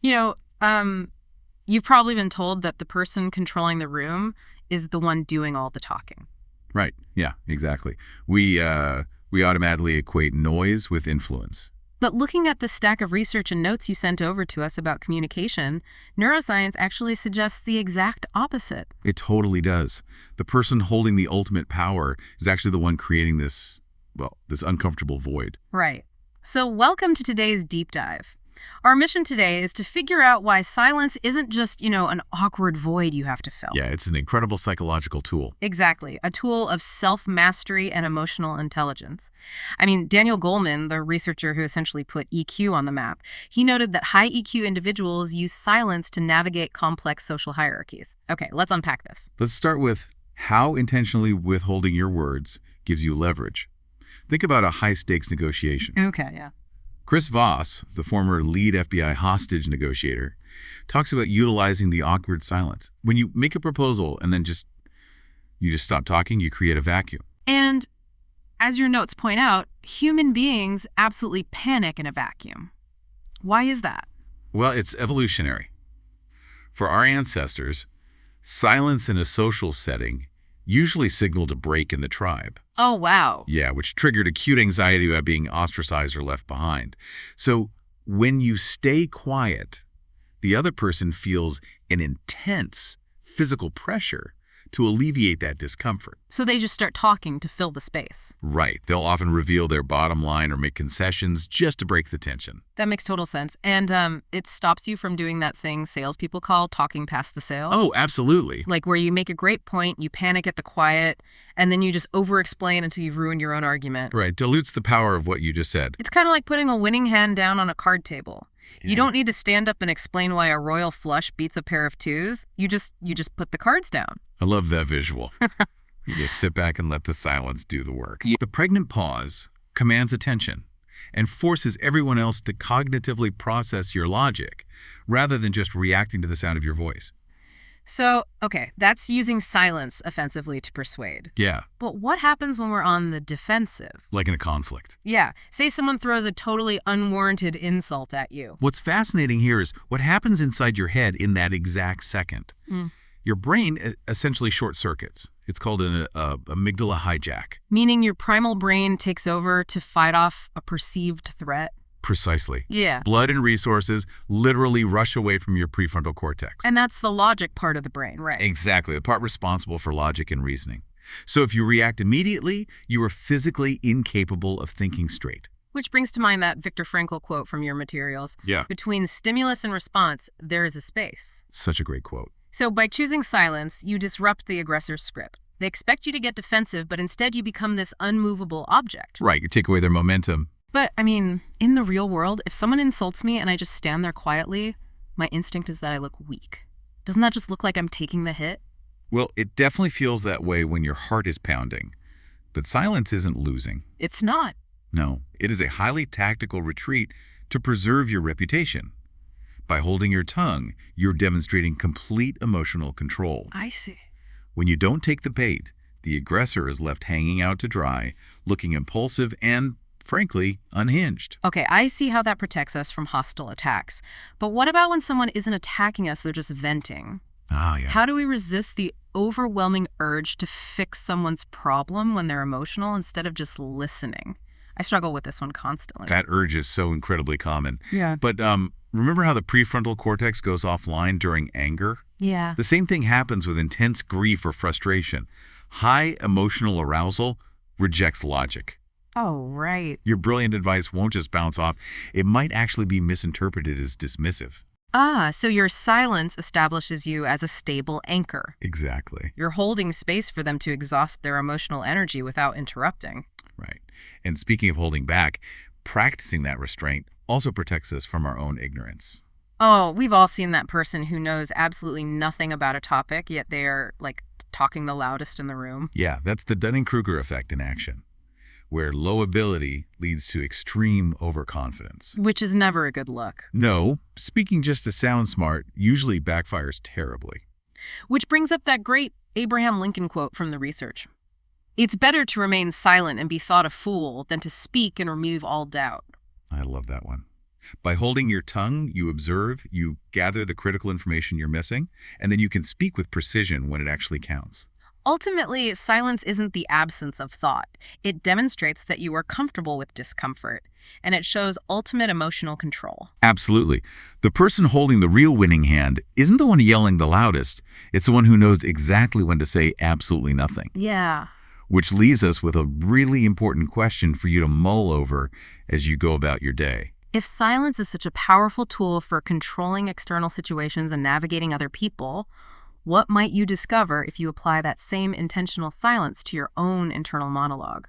You know, you've probably been told that the person controlling the room is the one doing all the talking. Right. Yeah, exactly. We automatically equate noise with influence. But looking at the stack of research and notes you sent over to us about communication, neuroscience actually suggests the exact opposite. It totally does. The person holding the ultimate power is actually the one creating this uncomfortable void. Right. So welcome to today's deep dive. Our mission today is to figure out why silence isn't just, an awkward void you have to fill. Yeah, it's an incredible psychological tool. Exactly. A tool of self-mastery and emotional intelligence. I mean, Daniel Goleman, the researcher who essentially put EQ on the map, he noted that high EQ individuals use silence to navigate complex social hierarchies. Okay, let's unpack this. Let's start with how intentionally withholding your words gives you leverage. Think about a high-stakes negotiation. Okay, yeah. Chris Voss, the former lead FBI hostage negotiator, talks about utilizing the awkward silence. When you make a proposal and then you just stop talking, you create a vacuum. And as your notes point out, human beings absolutely panic in a vacuum. Why is that? Well, it's evolutionary. For our ancestors, silence in a social setting usually signaled a break in the tribe. Oh, wow. Yeah, which triggered acute anxiety about being ostracized or left behind. So when you stay quiet, the other person feels an intense physical pressure to alleviate that discomfort. So they just start talking to fill the space. Right. They'll often reveal their bottom line or make concessions just to break the tension. That makes total sense. And it stops you from doing that thing salespeople call talking past the sale. Oh, absolutely. Like where you make a great point, you panic at the quiet, and then you just over-explain until you've ruined your own argument. Right. Dilutes the power of what you just said. It's kind of like putting a winning hand down on a card table. Yeah. You don't need to stand up and explain why a royal flush beats a pair of twos. You just put the cards down. I love that visual. You just sit back and let the silence do the work. Yeah. The pregnant pause commands attention and forces everyone else to cognitively process your logic rather than just reacting to the sound of your voice. So, okay, that's using silence offensively to persuade. Yeah. But what happens when we're on the defensive? Like in a conflict. Yeah. Say someone throws a totally unwarranted insult at you. What's fascinating here is what happens inside your head in that exact second. Your brain essentially short circuits. It's called an amygdala hijack. Meaning your primal brain takes over to fight off a perceived threat? Precisely. Yeah. Blood and resources literally rush away from your prefrontal cortex. And that's the logic part of the brain, right? Exactly, the part responsible for logic and reasoning. So if you react immediately, you are physically incapable of thinking straight. Which brings to mind that Viktor Frankl quote from your materials. Yeah. Between stimulus and response, there is a space. Such a great quote. So by choosing silence, you disrupt the aggressor's script. They expect you to get defensive, but instead you become this unmovable object. Right, you take away their momentum. But, I mean, in the real world, if someone insults me and I just stand there quietly, my instinct is that I look weak. Doesn't that just look like I'm taking the hit? Well, it definitely feels that way when your heart is pounding. But silence isn't losing. It's not. No, it is a highly tactical retreat to preserve your reputation. By holding your tongue, you're demonstrating complete emotional control. I see. When you don't take the bait, the aggressor is left hanging out to dry, looking impulsive and, frankly, unhinged. Okay, I see how that protects us from hostile attacks. But what about when someone isn't attacking us, they're just venting? Ah, yeah. How do we resist the overwhelming urge to fix someone's problem when they're emotional instead of just listening? I struggle with this one constantly. That urge is so incredibly common. Yeah. But remember how the prefrontal cortex goes offline during anger? Yeah. The same thing happens with intense grief or frustration. High emotional arousal rejects logic. Oh, right. Your brilliant advice won't just bounce off. It might actually be misinterpreted as dismissive. Ah, so your silence establishes you as a stable anchor. Exactly. You're holding space for them to exhaust their emotional energy without interrupting. Right. And speaking of holding back, practicing that restraint also protects us from our own ignorance. Oh, we've all seen that person who knows absolutely nothing about a topic, yet they are, talking the loudest in the room. Yeah, that's the Dunning-Kruger effect in action, where low ability leads to extreme overconfidence. Which is never a good look. No, speaking just to sound smart usually backfires terribly. Which brings up that great Abraham Lincoln quote from the research. It's better to remain silent and be thought a fool than to speak and remove all doubt. I love that one. By holding your tongue, you observe, you gather the critical information you're missing, and then you can speak with precision when it actually counts. Ultimately, silence isn't the absence of thought. It demonstrates that you are comfortable with discomfort, and it shows ultimate emotional control. Absolutely. The person holding the real winning hand isn't the one yelling the loudest. It's the one who knows exactly when to say absolutely nothing. Yeah. Which leaves us with a really important question for you to mull over as you go about your day. If silence is such a powerful tool for controlling external situations and navigating other people, what might you discover if you apply that same intentional silence to your own internal monologue?